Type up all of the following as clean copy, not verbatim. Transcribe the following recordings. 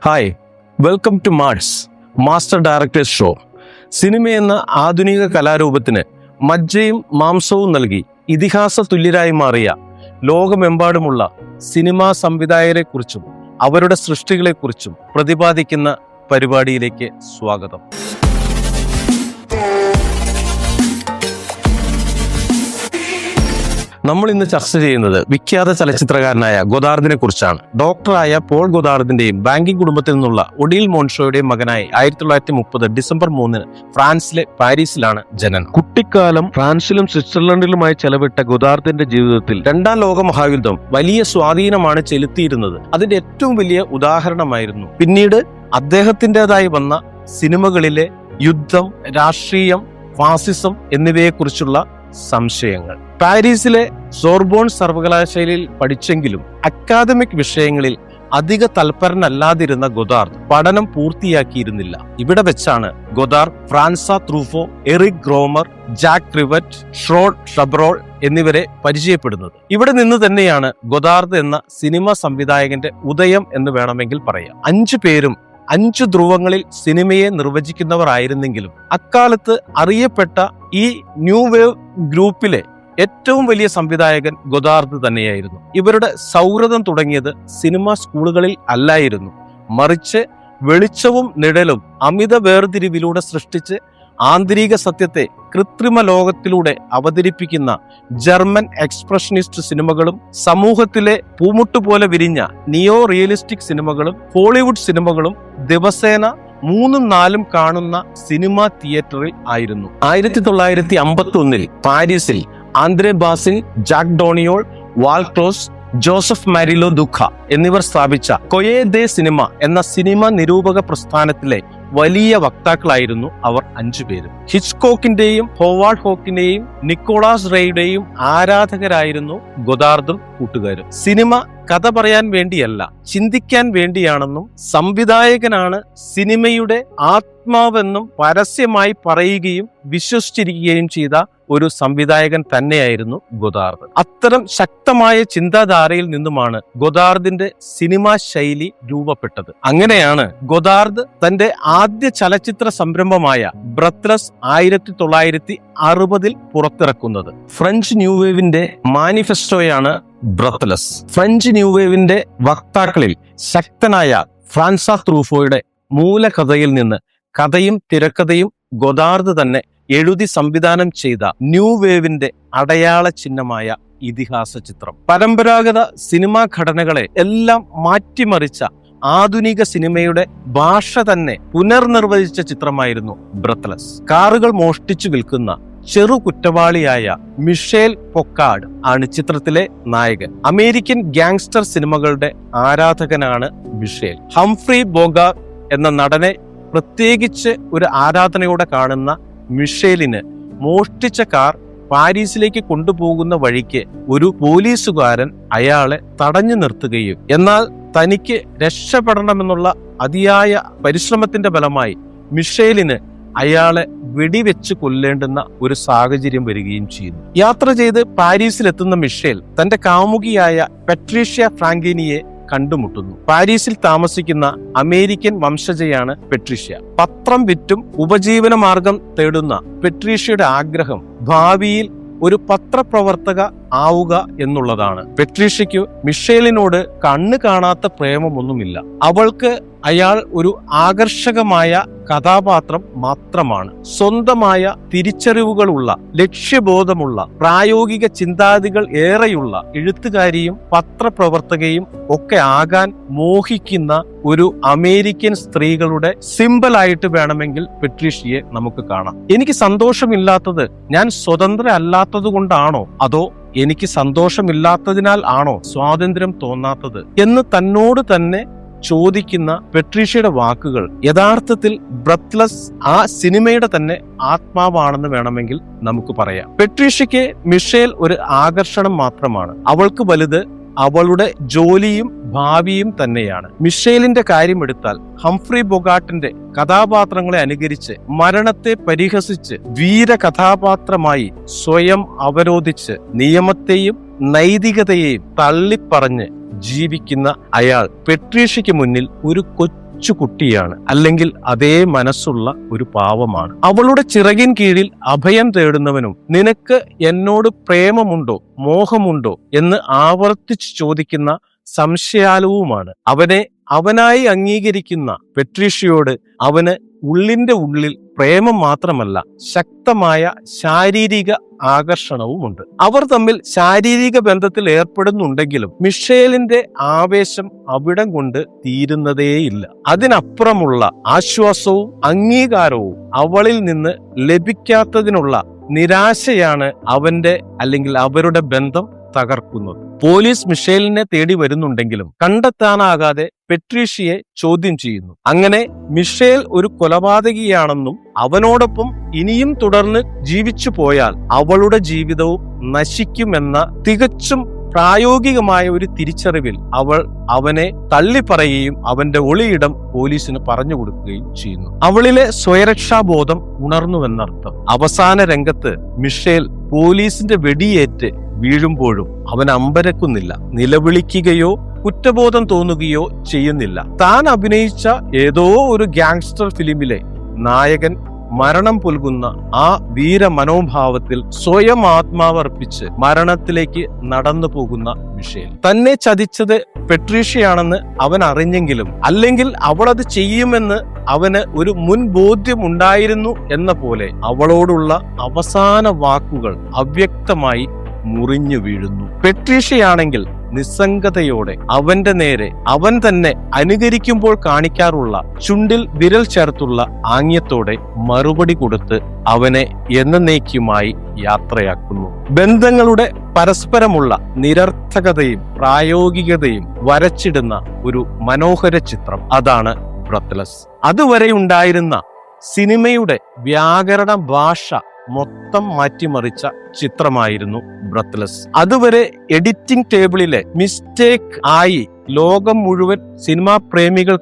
Hi, welcome to master directors show. സിനിമയെന്ന ആധുനിക കലാരൂപത്തിന് മജ്ജയും മാംസവും നൽകി ഇതിഹാസ തുല്യരായി മാറിയ ലോകമെമ്പാടുമുള്ള സിനിമാ സംവിധായകരെക്കുറിച്ചും അവരുടെ സൃഷ്ടികളെക്കുറിച്ചും പ്രതിപാദിക്കുന്ന പരിപാടിയിലേക്ക് സ്വാഗതം. നമ്മൾ ഇന്ന് ചർച്ച ചെയ്യുന്നത് വിഖ്യാത ചലച്ചിത്രകാരനായ ഗൊദാർദിനെ കുറിച്ചാണ്. ഡോക്ടറായ പോൾ ഗൊദാർദിന്റെയും ബാങ്കിംഗ് കുടുംബത്തിൽ നിന്നുള്ള ഒഡീൽ മോൺഷോയുടെയും മകനായി 1930 ഡിസംബർ 3 ഫ്രാൻസിലെ പാരീസിലാണ് ജനനം. കുട്ടിക്കാലം ഫ്രാൻസിലും സ്വിറ്റ്സർലൻഡിലുമായി ചെലവിട്ട ഗൊദാർദിന്റെ ജീവിതത്തിൽ രണ്ടാം ലോക മഹായുദ്ധം വലിയ സ്വാധീനമാണ് ചെലുത്തിയിരുന്നത്. അതിന്റെ ഏറ്റവും വലിയ ഉദാഹരണമായിരുന്നു പിന്നീട് അദ്ദേഹത്തിൻ്റെതായി വന്ന സിനിമകളിലെ യുദ്ധം, രാഷ്ട്രീയം, ഫാസിസം എന്നിവയെക്കുറിച്ചുള്ള സംശയങ്ങൾ. പാരീസിലെ സോർബോൺ സർവകലാശാലയിൽ പഠിച്ചെങ്കിലും അക്കാദമിക് വിഷയങ്ങളിൽ അധിക തൽപരനല്ലാതിരുന്ന ഗൊദാർദ് പഠനം പൂർത്തിയാക്കിയിരുന്നില്ല. ഇവിടെ വെച്ചാണ് ഗൊദാർദ് ഫ്രാൻസ ത്രൂഫോ, എറിക് ഗ്രോമർ, ജാക്ക് റിവറ്റ്, ഷ്രോഡ് ഷബ്രോൾ എന്നിവരെ പരിചയപ്പെടുന്നത്. ഇവിടെ നിന്ന് തന്നെയാണ് ഗൊദാർദ് എന്ന സിനിമ സംവിധായകന്റെ ഉദയം എന്ന് വേണമെങ്കിൽ പറയാം. 5 പേരും 5 ധ്രുവങ്ങളിൽ സിനിമയെ നിർവചിക്കുന്നവർ ആയിരുന്നെങ്കിലും അക്കാലത്ത് അറിയപ്പെട്ട ഈ ന്യൂ വേവ് ഗ്രൂപ്പിലെ ഏറ്റവും വലിയ സംവിധായകൻ ഗൊദാർദ് തന്നെയായിരുന്നു. ഇവരുടെ സൗഹൃദം തുടങ്ങിയത് സിനിമാ സ്കൂളുകളിൽ അല്ലായിരുന്നു, മറിച്ച് വെളിച്ചവും നിഴലും അമിത വേർതിരിവിലൂടെ സൃഷ്ടിച്ച് ആന്തരിക സത്യത്തെ കൃത്രിമ ലോകത്തിലൂടെ അവതരിപ്പിക്കുന്ന ജർമ്മൻ എക്സ്പ്രഷനിസ്റ്റ് സിനിമകളും സമൂഹത്തിലെ പൂമുട്ടുപോലെ വിരിഞ്ഞ നിയോ റിയലിസ്റ്റിക് സിനിമകളും ഹോളിവുഡ് സിനിമകളും ദിവസേന 3-4 കാണുന്ന സിനിമാ തിയേറ്ററിൽ ആയിരുന്നു. 1951 പാരീസിൽ ആന്ദ്രേ ബാസിൻ, ജാക്ക് ഡോണിയോൾ, വാൾക്ലോസ്, ജോസഫ് മാരിലോ ദുഃഖ എന്നിവർ സ്ഥാപിച്ച കൊയേ ദേ സിനിമ എന്ന സിനിമ നിരൂപക പ്രസ്ഥാനത്തിലെ വലിയ വക്താക്കളായിരുന്നു അവർ 5 പേരും. ഹിച്ച്കോക്കിന്റെയും ഹോവാർഡ് ഹോക്കിന്റെയും നിക്കോളാസ് റേയുടെയും ആരാധകരായിരുന്നു ഗൊദാർദും കൂട്ടുകാരും. സിനിമ കഥ പറയാൻ വേണ്ടിയല്ല, ചിന്തിക്കാൻ വേണ്ടിയാണെന്നും സംവിധായകനാണ് സിനിമയുടെ ആത്മാവെന്നും പരസ്യമായി പറയുകയും വിശ്വസിച്ചിരിക്കുകയും ചെയ്ത ഒരു സംവിധായകൻ തന്നെയായിരുന്നു ഗൊദാർദ്. അത്തരം ശക്തമായ ചിന്താധാരയിൽ നിന്നുമാണ് ഗൊദാർദിന്റെ സിനിമാ ശൈലി രൂപപ്പെട്ടത്. അങ്ങനെയാണ് ഗൊദാർദ് തന്റെ ആദ്യ ചലച്ചിത്ര സംരംഭമായ ബ്രത്ത്ലെസ് 1960 പുറത്തിറക്കുന്നത്. ഫ്രഞ്ച് ന്യൂ വേവിന്റെ മാനിഫെസ്റ്റോയാണ് ബ്രത്ത്ലെസ്. ഫ്രഞ്ച് ന്യൂ വേവിന്റെ വക്താക്കളിൽ ശക്തനായ ഫ്രാൻസ ത്രൂഫോയുടെ മൂലകഥയിൽ നിന്ന് കഥയും തിരക്കഥയും ഗൊദാർദ് തന്നെ എഴുതി സംവിധാനം ചെയ്ത ന്യൂ വേവിന്റെ അടയാള ചിഹ്നമായ ഇതിഹാസ ചിത്രം. പരമ്പരാഗത സിനിമാ ഘടനകളെ എല്ലാം മാറ്റിമറിച്ച ആധുനിക സിനിമയുടെ ഭാഷ തന്നെ പുനർനിർവചിച്ച ചിത്രമായിരുന്നു ബ്രത്ത്ലെസ്. കാറുകൾ മോഷ്ടിച്ചു വിൽക്കുന്ന ചെറു കുറ്റവാളിയായ മിഷേൽ പൊക്കാർഡ് ആണ് ചിത്രത്തിലെ നായകൻ. അമേരിക്കൻ ഗാങ്സ്റ്റർ സിനിമകളുടെ ആരാധകനാണ് മിഷേൽ. ഹംഫ്രി ബോഗാർട്ട് എന്ന നടനെ പ്രത്യേകിച്ച് ഒരു ആരാധനയോടെ കാണുന്ന മിഷേലിന് മോഷ്ടിച്ച കാർ പാരീസിലേക്ക് കൊണ്ടുപോകുന്ന വഴിക്ക് ഒരു പോലീസുകാരൻ അയാളെ തടഞ്ഞു നിർത്തുകയും എന്നാൽ തനിക്ക് രക്ഷപ്പെടണമെന്നുള്ള അതിയായ പരിശ്രമത്തിന്റെ ഫലമായി മിഷേലിന് അയാളെ വെടിവെച്ച് കൊല്ലേണ്ടുന്ന ഒരു സാഹചര്യം വരികയും ചെയ്യുന്നു. യാത്ര ചെയ്ത് പാരീസിലെത്തുന്ന മിഷേൽ തന്റെ കാമുകിയായ പെട്രീഷ്യ ഫ്രാങ്കിനിയെ കണ്ടുമുട്ടുന്നു. പാരീസിൽ താമസിക്കുന്ന അമേരിക്കൻ വംശജയാണ് പെട്രീഷ്യ. പത്രം വിറ്റും ഉപജീവന മാർഗം തേടുന്ന പെട്രീഷ്യയുടെ ആഗ്രഹം ഭാവിയിൽ ഒരു പത്രപ്രവർത്തക ആവുക എന്നുള്ളതാണ്. പെട്രീഷ്യയ്ക്ക് മിഷേലിനോട് കണ്ണ് കാണാത്ത പ്രേമമൊന്നുമില്ല. അവൾക്ക് അയാൾ ഒരു ആകർഷകമായ കഥാപാത്രം മാത്രമാണ്. സ്വന്തമായ തിരിച്ചറിവുകളുള്ള, ലക്ഷ്യബോധമുള്ള, പ്രായോഗിക ചിന്താഗതികൾ ഏറെയുള്ള എഴുത്തുകാരിയും പത്രപ്രവർത്തകയും ഒക്കെ ആകാൻ മോഹിക്കുന്ന ഒരു അമേരിക്കൻ സ്ത്രീകളുടെ സിംബലായിട്ട് വേണമെങ്കിൽ പെട്രീഷ്യയെ നമുക്ക് കാണാം. എനിക്ക് സന്തോഷമില്ലാത്തത് ഞാൻ സ്വതന്ത്ര അല്ലാത്തത് കൊണ്ടാണോ, അതോ എനിക്ക് സന്തോഷമില്ലാത്തതിനാൽ ആണോ സ്വാതന്ത്ര്യം തോന്നാത്തത് എന്ന് തന്നോട് തന്നെ ചോദിക്കുന്ന പെട്രീഷ്യയുടെ വാക്കുകൾ യഥാർത്ഥത്തിൽ ബ്രത്ത്ലെസ് ആ സിനിമയുടെ തന്നെ ആത്മാവാണെന്ന് വേണമെങ്കിൽ നമുക്ക് പറയാം. പെട്രീഷ്യയ്ക്ക് മിഷേൽ ഒരു ആകർഷണം മാത്രമാണ്. അവൾക്ക് വലുത് അവളുടെ ജോലിയും ഭാവിയും തന്നെയാണ്. മിഷേലിന്റെ കാര്യമെടുത്താൽ ഹംഫ്രി ബൊഗാർട്ടിന്റെ കഥാപാത്രങ്ങളെ അനുകരിച്ച് മരണത്തെ പരിഹസിച്ച് വീര കഥാപാത്രമായി സ്വയം അവരോധിച്ച് നിയമത്തെയും നൈതികതയെയും തള്ളിപ്പറഞ്ഞ് ജീവിക്കുന്ന അയാൾ പെട്രീഷ്യയ്ക്ക് മുന്നിൽ ഒരു കൊച്ചു കൊച്ചു കുട്ടിയാണ്, അല്ലെങ്കിൽ അതേ മനസ്സുള്ള ഒരു പാവമാണ്. അവളുടെ ചിറകിൻ കീഴിൽ അഭയം തേടുന്നവനും നിനക്ക് എന്നോട് പ്രേമമുണ്ടോ മോഹമുണ്ടോ എന്ന് ആവർത്തിച്ച് ചോദിക്കുന്ന സംശയാലുവുമാണ്. അവനെ അവനായി അംഗീകരിക്കുന്ന പെട്രീഷ്യയോട് അവന് ഉള്ളിന്റെ ഉള്ളിൽ പ്രേമം മാത്രമല്ല, ശക്തമായ ശാരീരിക ആകർഷണവുമുണ്ട്. അവർ തമ്മിൽ ശാരീരിക ബന്ധത്തിൽ ഏർപ്പെടുന്നുണ്ടെങ്കിലും മിഷേലിന്റെ ആവേശം അവിടം കൊണ്ട് തീരുന്നതേയില്ല. അതിനപ്പുറമുള്ള ആശ്വാസവും അംഗീകാരവും അവളിൽ നിന്ന് ലഭിക്കാത്തതിനുള്ള നിരാശയാണ് അവന്റെ അല്ലെങ്കിൽ അവരുടെ ബന്ധം തകർക്കുന്നത്. പോലീസ് മിഷേലിനെ തേടി വരുന്നുണ്ടെങ്കിലും കണ്ടെത്താനാകാതെ പെട്രീഷ്യയെ ചോദ്യം ചെയ്യുന്നു. അങ്ങനെ മിഷേൽ ഒരു കൊലപാതകിയാണെന്നും അവനോടൊപ്പം ഇനിയും തുടർന്ന് ജീവിച്ചു പോയാൽ അവളുടെ ജീവിതവും നശിക്കുമെന്ന തികച്ചും പ്രായോഗികമായ ഒരു തിരിച്ചറിവിൽ അവൾ അവനെ തള്ളിപ്പറയുകയും അവന്റെ ഒളിയിടം പോലീസിന് പറഞ്ഞു കൊടുക്കുകയും ചെയ്യുന്നു. അവളിലെ സ്വയരക്ഷാബോധം ഉണർന്നുവെന്നർത്ഥം. അവസാന രംഗത്ത് മിഷേൽ പോലീസിന്റെ വെടിയേറ്റ് വീഴുമ്പോഴും അവൻ അമ്പരക്കുന്നില്ല, നിലവിളിക്കുകയോ കുറ്റബോധം തോന്നുകയോ ചെയ്യുന്നില്ല. താൻ അഭിനയിച്ച ഏതോ ഒരു ഗാങ്സ്റ്റർ ഫിലിമിലെ നായകൻ മരണം പുൽകുന്ന ആ വീര മനോഭാവത്തിൽ സ്വയം ആത്മാവർപ്പിച്ച് മരണത്തിലേക്ക് നടന്നു പോകുന്ന മിഷേൽ. തന്നെ ചതിച്ചത് പെട്രീഷ്യയാണെന്ന് അവൻ അറിഞ്ഞെങ്കിലും, അല്ലെങ്കിൽ അവൾ അത് ചെയ്യുമെന്ന് അവന് ഒരു മുൻബോധ്യം ഉണ്ടായിരുന്നു എന്ന പോലെ അവളോടുള്ള അവസാന വാക്കുകൾ അവ്യക്തമായി മുറിഞ്ഞു വീഴുന്നു. പെട്രീഷ്യയാണെങ്കിൽ നിസ്സംഗതയോടെ അവന്റെ നേരെ അവൻ തന്നെ അനുകരിക്കുമ്പോൾ കാണിക്കാറുള്ള ചുണ്ടിൽ വിരൽ ചേർത്തുള്ള ആംഗ്യത്തോടെ മറുപടി കൊടുത്ത് അവനെ എന്നേക്കുമായി യാത്രയാക്കുന്നു. ബന്ധങ്ങളുടെ പരസ്പരമുള്ള നിരർത്ഥകതയും പ്രായോഗികതയും വരച്ചിടുന്ന ഒരു മനോഹര ചിത്രം. അതാണ് ബ്രത്ത്ലെസ്. അതുവരെ ഉണ്ടായിരുന്ന സിനിമയുടെ വ്യാകരണ ഭാഷ മൊത്തം മാറ്റിമറിച്ച ചിത്രമായിരുന്നു ബ്രത്ത്ലെസ്. അതുവരെ എഡിറ്റിംഗ് ടേബിളിലെ മിസ്റ്റേക്ക് ആയി ലോകം മുഴുവൻ സിനിമാ പ്രേമികൾ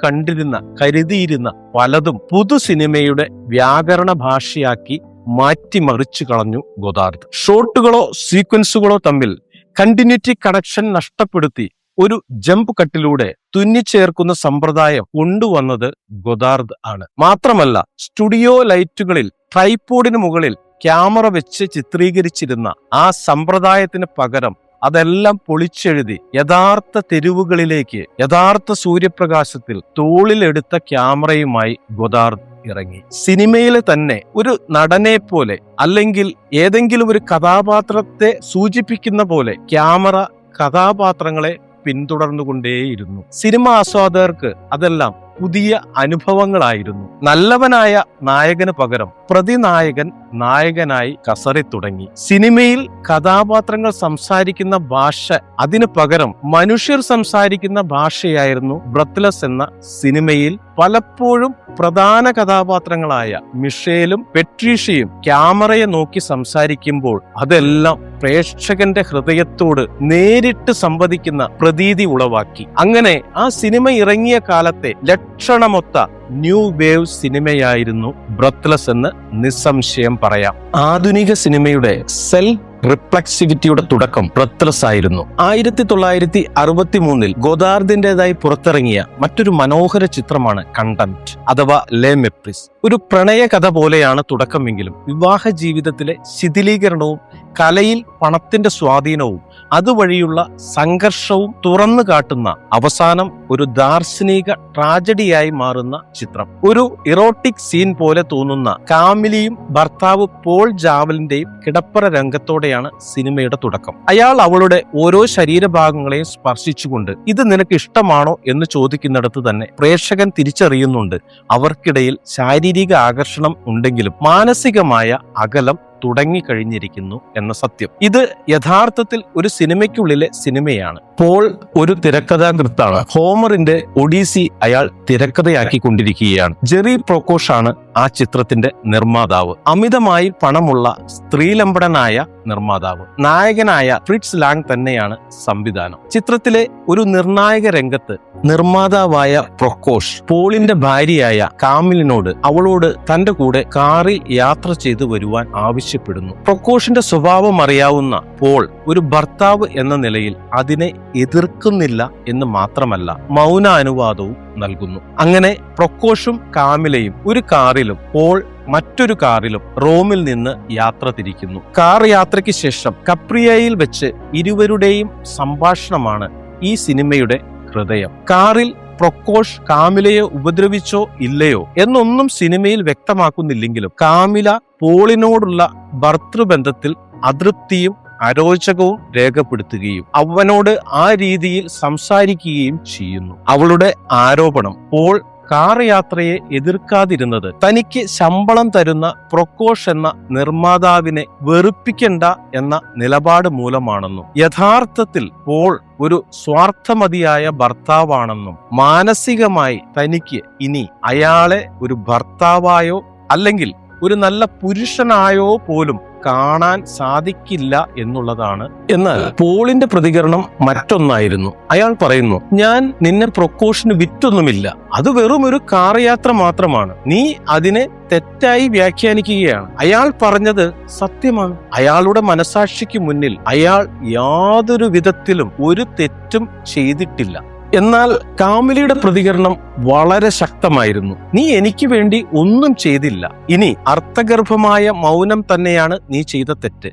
കരുതിയിരുന്ന പലതും പുതു സിനിമയുടെ വ്യാകരണ ഭാഷയാക്കി മാറ്റിമറിച്ചു കളഞ്ഞു ഗോദാർദ്. ഷോട്ടുകളോ സീക്വൻസുകളോ തമ്മിൽ കണ്ടിന്യൂറ്റി കണക്ഷൻ നഷ്ടപ്പെടുത്തി ഒരു ജമ്പ് കട്ടിലൂടെ തുന്നിച്ചേർക്കുന്ന സമ്പ്രദായം കൊണ്ടുവന്നത് ഗോദാർദ് ആണ്. മാത്രമല്ല, സ്റ്റുഡിയോ ലൈറ്റുകളിൽ ട്രൈപോഡിന് മുകളിൽ ക്യാമറ വെച്ച് ചിത്രീകരിച്ചിരുന്ന ആ സമ്പ്രദായത്തിന് പകരം അതെല്ലാം പൊളിച്ചെഴുതി യഥാർത്ഥ തെരുവുകളിലേക്ക് യഥാർത്ഥ സൂര്യപ്രകാശത്തിൽ തോളിലെടുത്ത ക്യാമറയുമായി ഗോദാർദ് ഇറങ്ങി. സിനിമയിലെ തന്നെ ഒരു നടനെ പോലെ അല്ലെങ്കിൽ ഏതെങ്കിലും ഒരു കഥാപാത്രത്തെ സൂചിപ്പിക്കുന്ന പോലെ ക്യാമറ കഥാപാത്രങ്ങളെ പിന്തുടർന്നുകൊണ്ടേയിരുന്നു. സിനിമ ആസ്വാദകർക്ക് അതെല്ലാം പുതിയ അനുഭവങ്ങളായിരുന്നു. നല്ലവനായ നായകന് പകരം പ്രതിനായകൻ നായകനായി കസറി തുടങ്ങി. സിനിമയിൽ കഥാപാത്രങ്ങൾ സംസാരിക്കുന്ന ഭാഷ അതിനു പകരം മനുഷ്യർ സംസാരിക്കുന്ന ഭാഷയായിരുന്നു ബ്രത്ത്ലെസ് എന്ന സിനിമയിൽ പലപ്പോഴും പ്രധാന കഥാപാത്രങ്ങളായ മിഷേലും പെട്രീഷ്യയും ക്യാമറയെ നോക്കി സംസാരിക്കുമ്പോൾ അതെല്ലാം പ്രേക്ഷകന്റെ ഹൃദയത്തോട് നേരിട്ട് സംവദിക്കുന്ന പ്രതീതി ഉളവാക്കി. അങ്ങനെ ആ സിനിമ ഇറങ്ങിയ കാലത്തെ ലക്ഷണമൊത്ത ന്യൂ വേവ് സിനിമയായിരുന്നു ബ്രത്ത്ലെസ് എന്ന് നിസ്സംശയം പറയാം. ആധുനിക സിനിമയുടെ സെൽഫ് റിഫ്ലക്സിവിറ്റിയുടെ തുടക്കം ബ്രത്ത്ലെസ് ആയിരുന്നു. 1963 ഗോദാർദിന്റേതായി പുറത്തിറങ്ങിയ മറ്റൊരു മനോഹര ചിത്രമാണ് കണ്ടന്റ് അഥവാ ലെ മെപ്രിസ്. ഒരു പ്രണയ കഥ പോലെയാണ് തുടക്കമെങ്കിലും വിവാഹ ജീവിതത്തിലെ ശിഥിലീകരണവും കലയിൽ പണത്തിന്റെ സ്വാധീനവും അതുവഴിയുള്ള സംഘർഷവും തുറന്നു കാട്ടുന്ന അവസാനം ഒരു ദാർശനിക ട്രാജഡിയായി മാറുന്ന ചിത്രം. ഒരു ഇറോട്ടിക് സീൻ പോലെ തോന്നുന്ന കാമിലിയും ഭർത്താവ് പോൾ ജാവലിന്റെയും കിടപ്പറ രംഗത്തോടെയാണ് സിനിമയുടെ തുടക്കം. അയാൾ അവളുടെ ഓരോ ശരീരഭാഗങ്ങളെയും സ്പർശിച്ചുകൊണ്ട് ഇത് നിനക്ക് ഇഷ്ടമാണോ എന്ന് ചോദിക്കുന്നിടത്ത് തന്നെ പ്രേക്ഷകൻ തിരിച്ചറിയുന്നുണ്ട് അവർക്കിടയിൽ ശാരീരിക ആകർഷണം ഉണ്ടെങ്കിലും മാനസികമായ അകലം തുടങ്ങിക്കഴിഞ്ഞിരിക്കുന്നു എന്ന സത്യം. ഇത് യഥാർത്ഥത്തിൽ ഒരു സിനിമയ്ക്കുള്ളിലെ സിനിമയാണ്. പോൾ ഒരു തിരക്കഥാകൃത്താണ്. ഹോമറിന്റെ ഒഡീസി അയാൾ തിരക്കഥയാക്കിക്കൊണ്ടിരിക്കുകയാണ്. ജെറി പ്രൊക്കോഷാണ് ആ ചിത്രത്തിന്റെ നിർമ്മാതാവ്. അമിതമായി പണമുള്ള സ്ത്രീലമ്പടനായ നിർമ്മാതാവ്. നായകനായ ഫ്രിറ്റ്സ് ലാങ് തന്നെയാണ് സംവിധാനം. ചിത്രത്തിലെ ഒരു നിർണായക രംഗത്ത് നിർമ്മാതാവായ പ്രൊക്കോഷ് പോളിന്റെ ഭാര്യയായ കാമിലിനോട് അവളോട് തന്റെ കൂടെ കാറിൽ യാത്ര ചെയ്തു വരുവാൻ ആവശ്യപ്പെടുന്നു. പ്രൊക്കോഷിന്റെ സ്വഭാവം അറിയാവുന്ന പോൾ ഒരു ഭർത്താവ് എന്ന നിലയിൽ അതിനെ എതിർക്കുന്നില്ല എന്ന് മാത്രമല്ല മൗനാനുവാദവും നൽകുന്നു. അങ്ങനെ പ്രൊക്കോഷും കാമിലയും ഒരു കാറിലും പോൾ മറ്റൊരു കാറിലും റോമിൽ നിന്ന് യാത്ര തിരിക്കുന്നു. കാർ യാത്രയ്ക്ക് ശേഷം കപ്രിയയിൽ വെച്ച് ഇരുവരുടെയും സംഭാഷണമാണ് ഈ സിനിമയുടെ ഹൃദയം. കാറിൽ പ്രൊക്കോഷ് കാമിലയെ ഉപദ്രവിച്ചോ ഇല്ലയോ എന്നൊന്നും സിനിമയിൽ വ്യക്തമാക്കുന്നില്ലെങ്കിലും കാമില പോളിനോടുള്ള ഭർതൃബന്ധത്തിൽ അതൃപ്തിയും അരോചകവും രേഖപ്പെടുത്തുകയും അവനോട് ആ രീതിയിൽ സംസാരിക്കുകയും ചെയ്യുന്നു. അവളുടെ ആരോപണം പോൾ കാർ യാത്രയെ എതിർക്കാതിരുന്നത് തനിക്ക് ശമ്പളം തരുന്ന പ്രൊക്കോഷ് എന്ന നിർമ്മാതാവിനെ വെറുപ്പിക്കണ്ട എന്ന നിലപാട് മൂലമാണെന്നും യഥാർത്ഥത്തിൽ പോൾ ഒരു സ്വാർത്ഥമതിയായ ഭർത്താവാണെന്നും മാനസികമായി തനിക്ക് ഇനി അയാളെ ഒരു ഭർത്താവായോ അല്ലെങ്കിൽ ഒരു നല്ല പുരുഷനായോ പോലും കാണാൻ സാധിക്കില്ല എന്നുള്ളതാണ്. എന്നാൽ പോളിന്റെ പ്രതികരണം മറ്റൊന്നായിരുന്നു. അയാൾ പറയുന്നു, ഞാൻ നിന്നെ പ്രൊക്കോഷന് വിറ്റൊന്നുമില്ല, അത് വെറും ഒരു കാർ യാത്ര മാത്രമാണ്, നീ അതിനെ തെറ്റായി വ്യാഖ്യാനിക്കുകയാണ്. അയാൾ പറഞ്ഞത് സത്യമാണ്. അയാളുടെ മനസാക്ഷിക്ക് മുന്നിൽ അയാൾ യാതൊരു വിധത്തിലും ഒരു തെറ്റും ചെയ്തിട്ടില്ല. എന്നാൽ കാമിലിയുടെ പ്രതികരണം വളരെ ശക്തമായിരുന്നു. നീ എനിക്ക് വേണ്ടി ഒന്നും ചെയ്തില്ല, ഇനി അർത്ഥഗർഭമായ മൗനം തന്നെയാണ് നീ ചെയ്ത തെറ്റ്.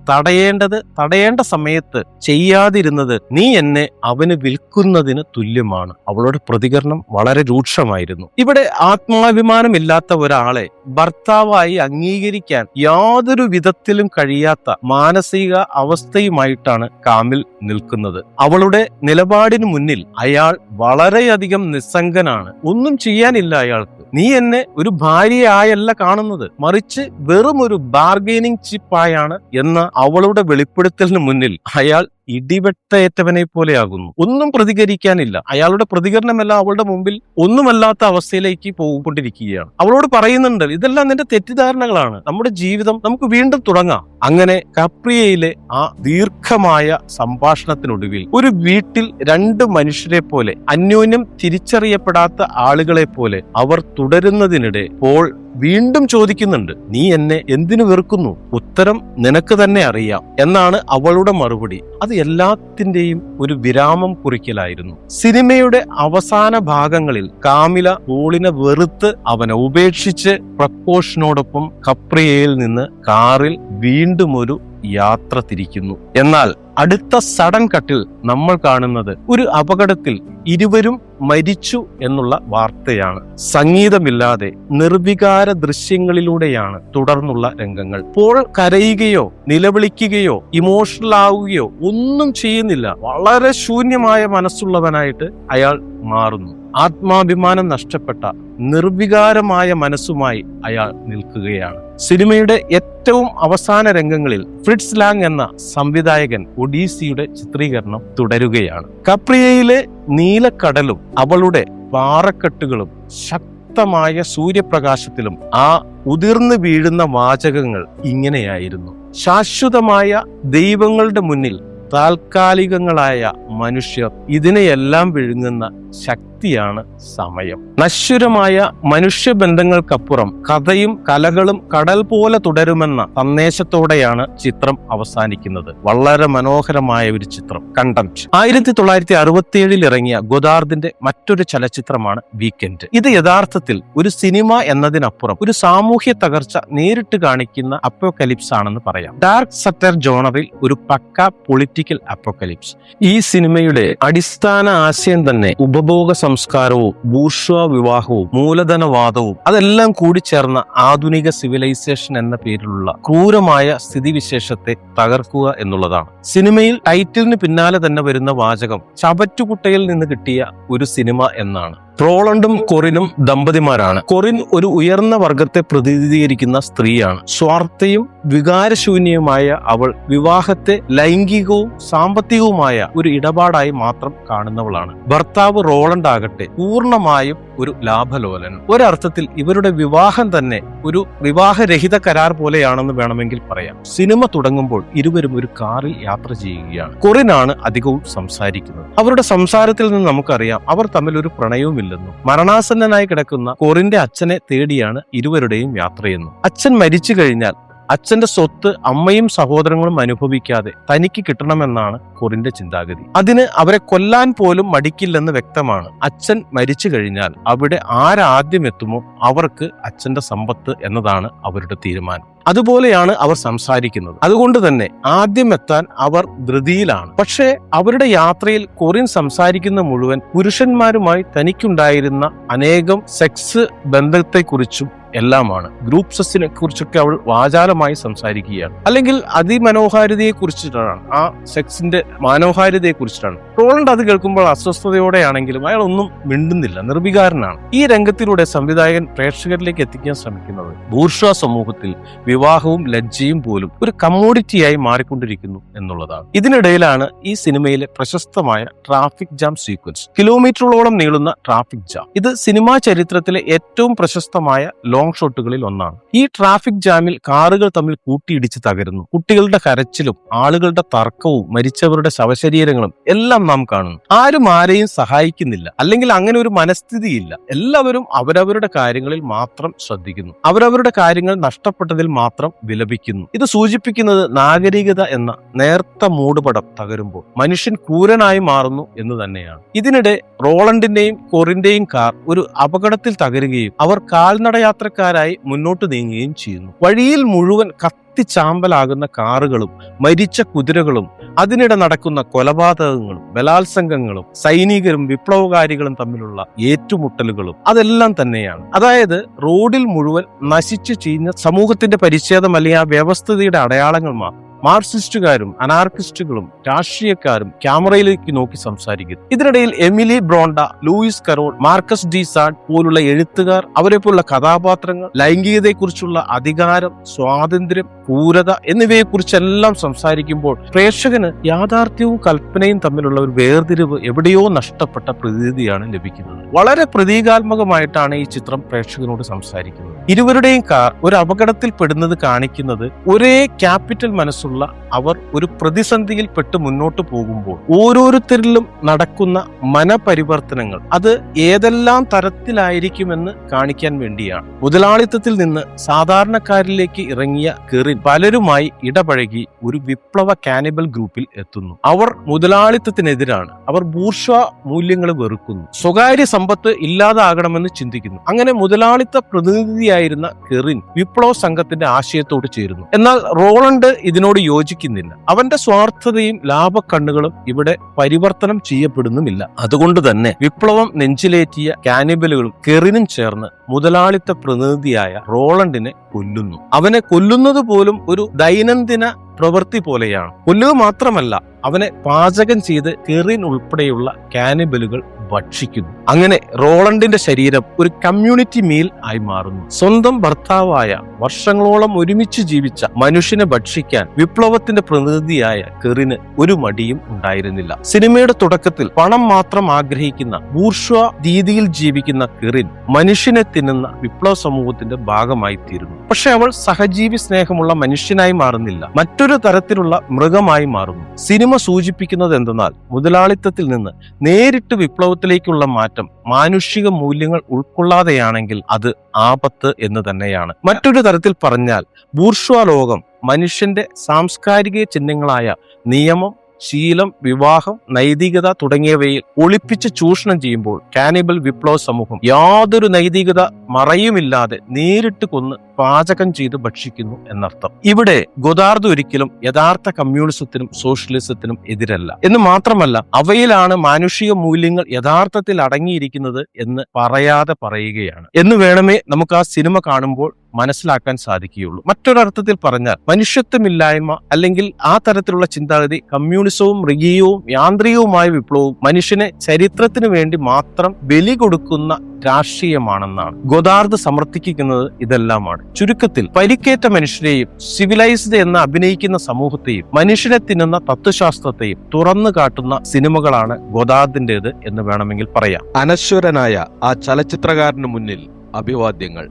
തടയേണ്ട സമയത്ത് ചെയ്യാതിരുന്നത് നീ എന്നെ അവന് വിൽക്കുന്നതിന് തുല്യമാണ്. അവളുടെ പ്രതികരണം വളരെ രൂക്ഷമായിരുന്നു. ഇവിടെ ആത്മാഭിമാനമില്ലാത്ത ഒരാളെ ഭർത്താവായി അംഗീകരിക്കാൻ യാതൊരു വിധത്തിലും കഴിയാത്ത മാനസിക അവസ്ഥയുമായിട്ടാണ് കാമിൽ നിൽക്കുന്നത്. അവളുടെ നിലപാടിന് മുന്നിൽ അയാൾ വളരെയധികം നിസ്സംഗനാണ്. ഒന്നും ചെയ്യാനില്ല അയാൾക്ക്. നീ എന്നെ ഒരു ഭാര്യയായല്ല കാണുന്നത്, മറിച്ച് വെറും ഒരു ബാർഗെയിനിങ് ചിപ്പായാണ് എന്ന അവളുടെ വെളിപ്പെടുത്തലിന് മുന്നിൽ അയാൾ ഇടിവെട്ടേറ്റവനെ പോലെയാകുന്നു. ഒന്നും പ്രതികരിക്കാനില്ല. അയാളുടെ പ്രതികരണമെല്ലാം അവളുടെ മുമ്പിൽ ഒന്നുമല്ലാത്ത അവസ്ഥയിലേക്ക് പോയിക്കൊണ്ടിരിക്കുകയാണ്. അവളോട് പറയുന്നുണ്ട്, ഇതെല്ലാം നിന്റെ തെറ്റിദ്ധാരണകളാണ്, നമ്മുടെ ജീവിതം നമുക്ക് വീണ്ടും തുടങ്ങാം. അങ്ങനെ കപ്രിയയിലെ ആ ദീർഘമായ സംഭാഷണത്തിനൊടുവിൽ ഒരു വീട്ടിൽ രണ്ട് മനുഷ്യരെ പോലെ അന്യോന്യം തിരിച്ചറിയപ്പെടാത്ത ആളുകളെ പോലെ അവർ തുടരുന്നതിനിടെ പോൾ വീണ്ടും ചോദിക്കുന്നുണ്ട്, നീ എന്നെ എന്തിനു വെറുക്കുന്നു? ഉത്തരം നിനക്ക് തന്നെ അറിയാം എന്നാണ് അവളുടെ മറുപടി. അത് എല്ലാത്തിന്റെയും ഒരു വിരാമം കുറിക്കലായിരുന്നു. സിനിമയുടെ അവസാന ഭാഗങ്ങളിൽ കാമില പോളിനെ വെറുത്ത് അവനെ ഉപേക്ഷിച്ച് പ്രൊക്കോഷിനോടൊപ്പം കപ്രിയയിൽ നിന്ന് കാറിൽ വീണ്ടും ഒരു യാത്ര തിരിക്കുന്നു. എന്നാൽ അടുത്ത സഡൻ കട്ടിൽ നമ്മൾ കാണുന്നത് ഒരു അപകടത്തിൽ ഇരുവരും മരിച്ചു എന്നുള്ള വാർത്തയാണ്. സംഗീതമില്ലാതെ നിർവികാര ദൃശ്യങ്ങളിലൂടെയാണ് തുടർന്നുള്ള രംഗങ്ങൾ. പോൾ കരയുകയോ നിലവിളിക്കുകയോ ഇമോഷണൽ ആവുകയോ ഒന്നും ചെയ്യുന്നില്ല. വളരെ ശൂന്യമായ മനസ്സുള്ളവനായിട്ട് അയാൾ മാറുന്നു. ആത്മാഭിമാനം നഷ്ടപ്പെട്ട നിർവികാരമായ മനസ്സുമായി അയാൾ നിൽക്കുകയാണ്. സിനിമയുടെ ഏറ്റവും അവസാന രംഗങ്ങളിൽ ഫ്രിറ്റ്സ് ലാങ് എന്ന സംവിധായകൻ ഒഡീസിയുടെ ചിത്രീകരണം തുടരുകയാണ്. കപ്രിയയിലെ നീലക്കടലും അവളുടെ പാറക്കെട്ടുകളും ശക്തമായ സൂര്യപ്രകാശത്തിലും ആ ഉതിർന്നു വീഴുന്ന വാചകങ്ങൾ ഇങ്ങനെയായിരുന്നു: ശാശ്വതമായ ദൈവങ്ങളുടെ മുന്നിൽ താൽക്കാലികങ്ങളായ മനുഷ്യർ ഇതിനെയെല്ലാം വിഴുങ്ങുന്ന ശക്തിയാണ് സമയം. നശ്വരമായ മനുഷ്യബന്ധങ്ങൾക്കപ്പുറം കഥയും കലകളും കടൽ പോലെ തുടരുമെന്ന സന്ദേശത്തോടെയാണ് ചിത്രം അവസാനിക്കുന്നത്. വളരെ മനോഹരമായ ഒരു ചിത്രം, കണ്ടന്റ്. 1967 ഇറങ്ങിയ ഗൊദാർദിന്റെ മറ്റൊരു ചലച്ചിത്രമാണ് വീക്കെൻഡ്. ഇത് യഥാർത്ഥത്തിൽ ഒരു സിനിമ എന്നതിനപ്പുറം ഒരു സാമൂഹ്യ തകർച്ച നേരിട്ട് കാണിക്കുന്ന അപ്പോക്കലിപ്സ് ആണെന്ന് പറയാം. ഡാർക്ക് സറ്റർ ജോണറിൽ ഒരു പക്ക പൊളിറ്റിക്കൽ അപ്പോക്കലിപ്സ്. ഈ സിനിമയുടെ അടിസ്ഥാന ആശയം തന്നെ ഉപഭോഗ സംസ്കാരവും ബൂർഷ്വാ വിവാഹവും മൂലധനവാദവും അതെല്ലാം കൂടിച്ചേർന്ന ആധുനിക സിവിലൈസേഷൻ എന്ന പേരിലുള്ള ക്രൂരമായ സ്ഥിതിവിശേഷത്തെ തകർക്കുക എന്നുള്ളതാണ്. സിനിമയിൽ ടൈറ്റിലിന് പിന്നാലെ തന്നെ വരുന്ന വാചകം ചവറ്റുകുട്ടയിൽ നിന്ന് കിട്ടിയ ഒരു സിനിമ എന്നാണ്. റോളണ്ടും കൊറിനും ദമ്പതിമാരാണ്. കൊറിൻ ഒരു ഉയർന്ന വർഗത്തെ പ്രതിനിധീകരിക്കുന്ന സ്ത്രീയാണ്. സ്വാർത്ഥയും വികാരശൂന്യവുമായ അവൾ വിവാഹത്തെ ലൈംഗികവും സാമ്പത്തികവുമായ ഒരു ഇടപാടായി മാത്രം കാണുന്നവളാണ്. ഭർത്താവ് റോളണ്ട് ആകട്ടെ പൂർണ്ണമായും ഒരു ലാഭലോലൻ. ഒരർത്ഥത്തിൽ ഇവരുടെ വിവാഹം തന്നെ ഒരു വിവാഹരഹിത കരാർ പോലെയാണെന്ന് വേണമെങ്കിൽ പറയാം. സിനിമ തുടങ്ങുമ്പോൾ ഇരുവരും ഒരു കാറിൽ യാത്ര ചെയ്യുകയാണ്. കൊറിനാണ് അധികവും സംസാരിക്കുന്നത്. അവരുടെ സംസാരത്തിൽ നിന്ന് നമുക്കറിയാം അവർ തമ്മിൽ ഒരു പ്രണയവുമില്ലെന്നും. മരണാസന്നനായി കിടക്കുന്ന കൊറിന്റെ അച്ഛനെ തേടിയാണ് ഇരുവരുടെയും യാത്രയെന്നും. അച്ഛൻ മരിച്ചു കഴിഞ്ഞാൽ അച്ഛന്റെ സ്വത്ത് അമ്മയും സഹോദരങ്ങളും അനുഭവിക്കാതെ തനിക്ക് കിട്ടണമെന്നാണ് കൊറിന്റെ ചിന്താഗതി. അതിന് അവരെ കൊല്ലാൻ പോലും മടിക്കില്ലെന്ന് വ്യക്തമാണ്. അച്ഛൻ മരിച്ചു കഴിഞ്ഞാൽ അവിടെ ആരാദ്യം എത്തുമോ അവർക്ക് അച്ഛന്റെ സമ്പത്ത് എന്നതാണ് അവരുടെ തീരുമാനം. അതുപോലെയാണ് അവർ സംസാരിക്കുന്നത്. അതുകൊണ്ട് തന്നെ ആദ്യം എത്താൻ അവർ ധൃതിയിലാണ്. പക്ഷേ അവരുടെ യാത്രയിൽ കൊറിൻ സംസാരിക്കുന്ന മുഴുവൻ പുരുഷന്മാരുമായി തനിക്കുണ്ടായിരുന്ന അനേകം സെക്സ് ബന്ധത്തെക്കുറിച്ചും എല്ലാമാണ്. ഗ്രൂപ്പ് സെക്സിനെ കുറിച്ചൊക്കെ അവൾ വാചാലമായി സംസാരിക്കുകയാണ്. അല്ലെങ്കിൽ അതിമനോഹാരിതയെ കുറിച്ചിട്ടാണ്, ആ സെക്സിന്റെ മനോഹാരിതയെ കുറിച്ചിട്ടാണ്. റോളണ്ട് അത് കേൾക്കുമ്പോൾ അസ്വസ്ഥതയോടെയാണെങ്കിലും അയാൾ ഒന്നും മിണ്ടുന്നില്ല, നിർവികാരനാണ്. ഈ രംഗത്തിലൂടെ സംവിധായകൻ പ്രേക്ഷകരിലേക്ക് എത്തിക്കാൻ ശ്രമിക്കുന്നത് ബൂർഷ്വാ സമൂഹത്തിൽ വിവാഹവും ലജ്ജയും പോലും ഒരു കമ്മോഡിറ്റിയായി മാറിക്കൊണ്ടിരിക്കുന്നു എന്നുള്ളതാണ്. ഇതിനിടയിലാണ് ഈ സിനിമയിലെ പ്രശസ്തമായ ട്രാഫിക് ജാം സീക്വൻസ്. കിലോമീറ്ററുകളോളം നീളുന്ന ട്രാഫിക് ജാം. ഇത് സിനിമാ ചരിത്രത്തിലെ ഏറ്റവും പ്രശസ്തമായ ലോങ് ഷോട്ടുകളിൽ ഒന്നാണ്. ഈ ട്രാഫിക് ജാമിൽ കാറുകൾ തമ്മിൽ കൂട്ടിയിടിച്ച് തകരുന്നു. കുട്ടികളുടെ കരച്ചിലും ആളുകളുടെ തർക്കവും മരിച്ചവരുടെ ശവശരീരങ്ങളും എല്ലാം നാം കാണുന്നു. ആരും ആരെയും സഹായിക്കുന്നില്ല, അല്ലെങ്കിൽ അങ്ങനെ ഒരു മനസ്ഥിതിയില്ല. എല്ലാവരും അവരവരുടെ കാര്യങ്ങളിൽ മാത്രം ശ്രദ്ധിക്കുന്നു. അവരവരുടെ കാര്യങ്ങൾ നഷ്ടപ്പെട്ടതിൽ മാത്രം വിലപിക്കുന്നു. ഇത് സൂചിപ്പിക്കുന്നത് നാഗരികത എന്ന നേർത്ത മൂടുപടം തകരുമ്പോൾ മനുഷ്യൻ ക്രൂരനായി മാറുന്നു എന്ന് തന്നെയാണ്. ഇതിനിടെ റോളണ്ടിന്റെയും കൊറിന്റെയും കാർ ഒരു അപകടത്തിൽ തകരുകയും അവർ കാൽനടയാത്രക്കാരായി മുന്നോട്ട് നീങ്ങുകയും ചെയ്യുന്നു. വഴിയിൽ മുഴുവൻ കത്തിച്ചാമ്പലാകുന്ന കാറുകളും മരിച്ച കുതിരകളും അതിനിടെ നടക്കുന്ന കൊലപാതകങ്ങളും ബലാത്സംഗങ്ങളും സൈനികരും വിപ്ലവകാരികളും തമ്മിലുള്ള ഏറ്റുമുട്ടലുകളും അതെല്ലാം തന്നെയാണ്. അതായത് റോഡിൽ മുഴുവൻ നശിച്ചു ചീഞ്ഞ സമൂഹത്തിന്റെ പരിച്ഛേദം അല്ലെങ്കിൽ ആ വ്യവസ്ഥിതിയുടെ അടയാളങ്ങൾ മാത്രം. മാർക്സിസ്റ്റുകാരും അനാർക്കിസ്റ്റുകളും രാഷ്ട്രീയക്കാരും ക്യാമറയിലേക്ക് നോക്കി സംസാരിക്കുന്നു. ഇതിനിടയിൽ Emily Bronte, Lewis Carroll, Marquis de Sade പോലുള്ള എഴുത്തുകാർ, അവരെ പോലുള്ള കഥാപാത്രങ്ങൾ ലൈംഗികതയെക്കുറിച്ചുള്ള അധികാരം, സ്വാതന്ത്ര്യം, ക്രൂരത എന്നിവയെക്കുറിച്ചെല്ലാം സംസാരിക്കുമ്പോൾ പ്രേക്ഷകന് യാഥാർത്ഥ്യവും കൽപ്പനയും തമ്മിലുള്ള ഒരു വേർതിരിവ് എവിടെയോ നഷ്ടപ്പെട്ട പ്രതീതിയാണ് ലഭിക്കുന്നത്. വളരെ പ്രതീകാത്മകമായിട്ടാണ് ഈ ചിത്രം പ്രേക്ഷകനോട് സംസാരിക്കുന്നത്. ഇരുവരുടെയും കാർ ഒരു അപകടത്തിൽ പെടുന്നത് കാണിക്കുന്നത് ഒരേ ക്യാപിറ്റൽ മനസ്സുള്ള അവർ ഒരു പ്രതിസന്ധിയിൽ പെട്ട് മുന്നോട്ട് പോകുമ്പോൾ ഓരോരുത്തരിലും നടക്കുന്ന മനപരിവർത്തനങ്ങൾ അത് ഏതെല്ലാം തരത്തിലായിരിക്കുമെന്ന് കാണിക്കാൻ വേണ്ടിയാണ്. മുതലാളിത്തത്തിൽ നിന്ന് സാധാരണക്കാരിലേക്ക് ഇറങ്ങിയ കെറിൻ പലരുമായി ഇടപഴകി ഒരു വിപ്ലവ കാനിബൽ ഗ്രൂപ്പിൽ എത്തുന്നു. അവർ മുതലാളിത്തത്തിനെതിരാണ്. അവർ ബൂർഷ്വാ മൂല്യങ്ങൾ വെറുക്കുന്നു. സ്വകാര്യ സമ്പത്ത് ഇല്ലാതാകണമെന്ന് ചിന്തിക്കുന്നു. അങ്ങനെ മുതലാളിത്ത പ്രതിനിധിയായിരുന്ന കെറിൻ വിപ്ലവ സംഘത്തിന്റെ ആശയത്തോട് ചേരുന്നു. എന്നാൽ റോളണ്ട് ഇതിനോട് യോജിക്കുന്നില്ല. അവന്റെ സ്വാർത്ഥതയും ലാഭക്കണ്ണുകളും ഇവിടെ പരിവർത്തനം ചെയ്യപ്പെടുന്നുമില്ല. അതുകൊണ്ട് തന്നെ വിപ്ലവം നെഞ്ചിലേറ്റിയ കാനിബലുകളും കെറിനും ചേർന്ന് മുതലാളിത്ത പ്രതിനിധിയായ റോളണ്ടിനെ കൊല്ലുന്നു. അവനെ കൊല്ലുന്നത് പോലും ഒരു ദൈനംദിന പ്രവൃത്തി പോലെയാണ്. കൊല്ലുക മാത്രമല്ല, അവനെ പാചകം ചെയ്ത് കെറിൻ ഉൾപ്പെടെയുള്ള കാനിബലുകൾ ഭക്ഷിക്കുന്നു. അങ്ങനെ റോളണ്ടിന്റെ ശരീരം ഒരു കമ്മ്യൂണിറ്റി മീൽ ആയി മാറുന്നു. സ്വന്തം ഭർത്താവായ വർഷങ്ങളോളം ഒരുമിച്ച് ജീവിച്ച മനുഷ്യനെ ഭക്ഷിക്കാൻ വിപ്ലവത്തിന്റെ പ്രതിനിധിയായ കെറിന് ഒരു മടിയും ഉണ്ടായിരുന്നില്ല. സിനിമയുടെ തുടക്കത്തിൽ പണം മാത്രം ആഗ്രഹിക്കുന്ന ബൂർഷ്വാ രീതിയിൽ ജീവിക്കുന്ന കെറിൻ മനുഷ്യനെ തിന്നുന്ന വിപ്ലവ സമൂഹത്തിന്റെ ഭാഗമായി തീരുന്നു. പക്ഷെ അവൾ സഹജീവി സ്നേഹമുള്ള മനുഷ്യനായി മാറുന്നില്ല, മറ്റൊരു തരത്തിലുള്ള മൃഗമായി മാറുന്നു. സിനിമ സൂചിപ്പിക്കുന്നത് എന്തെന്നാൽ മുതലാളിത്തത്തിൽ നിന്ന് നേരിട്ട് വിപ്ലവത്തിലേക്കുള്ള മാറ്റം മാനുഷിക മൂല്യങ്ങൾ ഉൾക്കൊള്ളാതെയാണെങ്കിൽ അത് ആപത്ത് എന്ന് തന്നെയാണ്. മറ്റൊരു തരത്തിൽ പറഞ്ഞാൽ ബൂർഷ്വാ ലോകം മനുഷ്യന്റെ സാംസ്കാരിക ചിഹ്നങ്ങളായ നിയമം, ശീലം, വിവാഹം, നൈതികത തുടങ്ങിയവയിൽ ഒളിപ്പിച്ച് ചൂഷണം ചെയ്യുമ്പോൾ കാനിബൽ വിപ്ലവ സമൂഹം യാതൊരു നൈതികത മറയുമില്ലാതെ നേരിട്ട് കൊന്ന് പാചകം ചെയ്ത് ഭക്ഷിക്കുന്നു എന്നർത്ഥം. ഇവിടെ ഗൊദാർദ് ഒരിക്കലും യഥാർത്ഥ കമ്മ്യൂണിസത്തിനും സോഷ്യലിസത്തിനും എതിരല്ല എന്ന് മാത്രമല്ല, അവയിലാണ് മാനുഷിക മൂല്യങ്ങൾ യഥാർത്ഥത്തിൽ അടങ്ങിയിരിക്കുന്നത് എന്ന് പറയാതെ പറയുകയാണ് എന്ന് വേണമേ നമുക്ക് ആ സിനിമ കാണുമ്പോൾ മനസ്സിലാക്കാൻ സാധിക്കുകയുള്ളൂ. മറ്റൊരർത്ഥത്തിൽ പറഞ്ഞാൽ മനുഷ്യത്വമില്ലായ്മ അല്ലെങ്കിൽ ആ തരത്തിലുള്ള ചിന്താഗതി കമ്മ്യൂണിസവും മൃഗീയവും യാന്ത്രികവുമായ വിപ്ലവവും മനുഷ്യനെ ചരിത്രത്തിന് വേണ്ടി മാത്രം ബലി കൊടുക്കുന്ന രാഷ്ട്രീയമാണെന്നാണ് ഗൊദാർദ് സമർത്ഥിക്കുന്നത്. ഇതെല്ലാമാണ് ചുരുക്കത്തിൽ പരിക്കേറ്റ മനുഷ്യരെയും സിവിലൈസ്ഡ് എന്ന് അഭിനയിക്കുന്ന സമൂഹത്തെയും മനുഷ്യനെ തിന്നുന്ന തത്വശാസ്ത്രത്തെയും തുറന്നു കാട്ടുന്ന സിനിമകളാണ് ഗൊദാർദിന്റേത് എന്ന് വേണമെങ്കിൽ പറയാം. അനശ്വരനായ ആ ചലച്ചിത്രകാരന് മുന്നിൽ അഭിവാദ്യങ്ങൾ.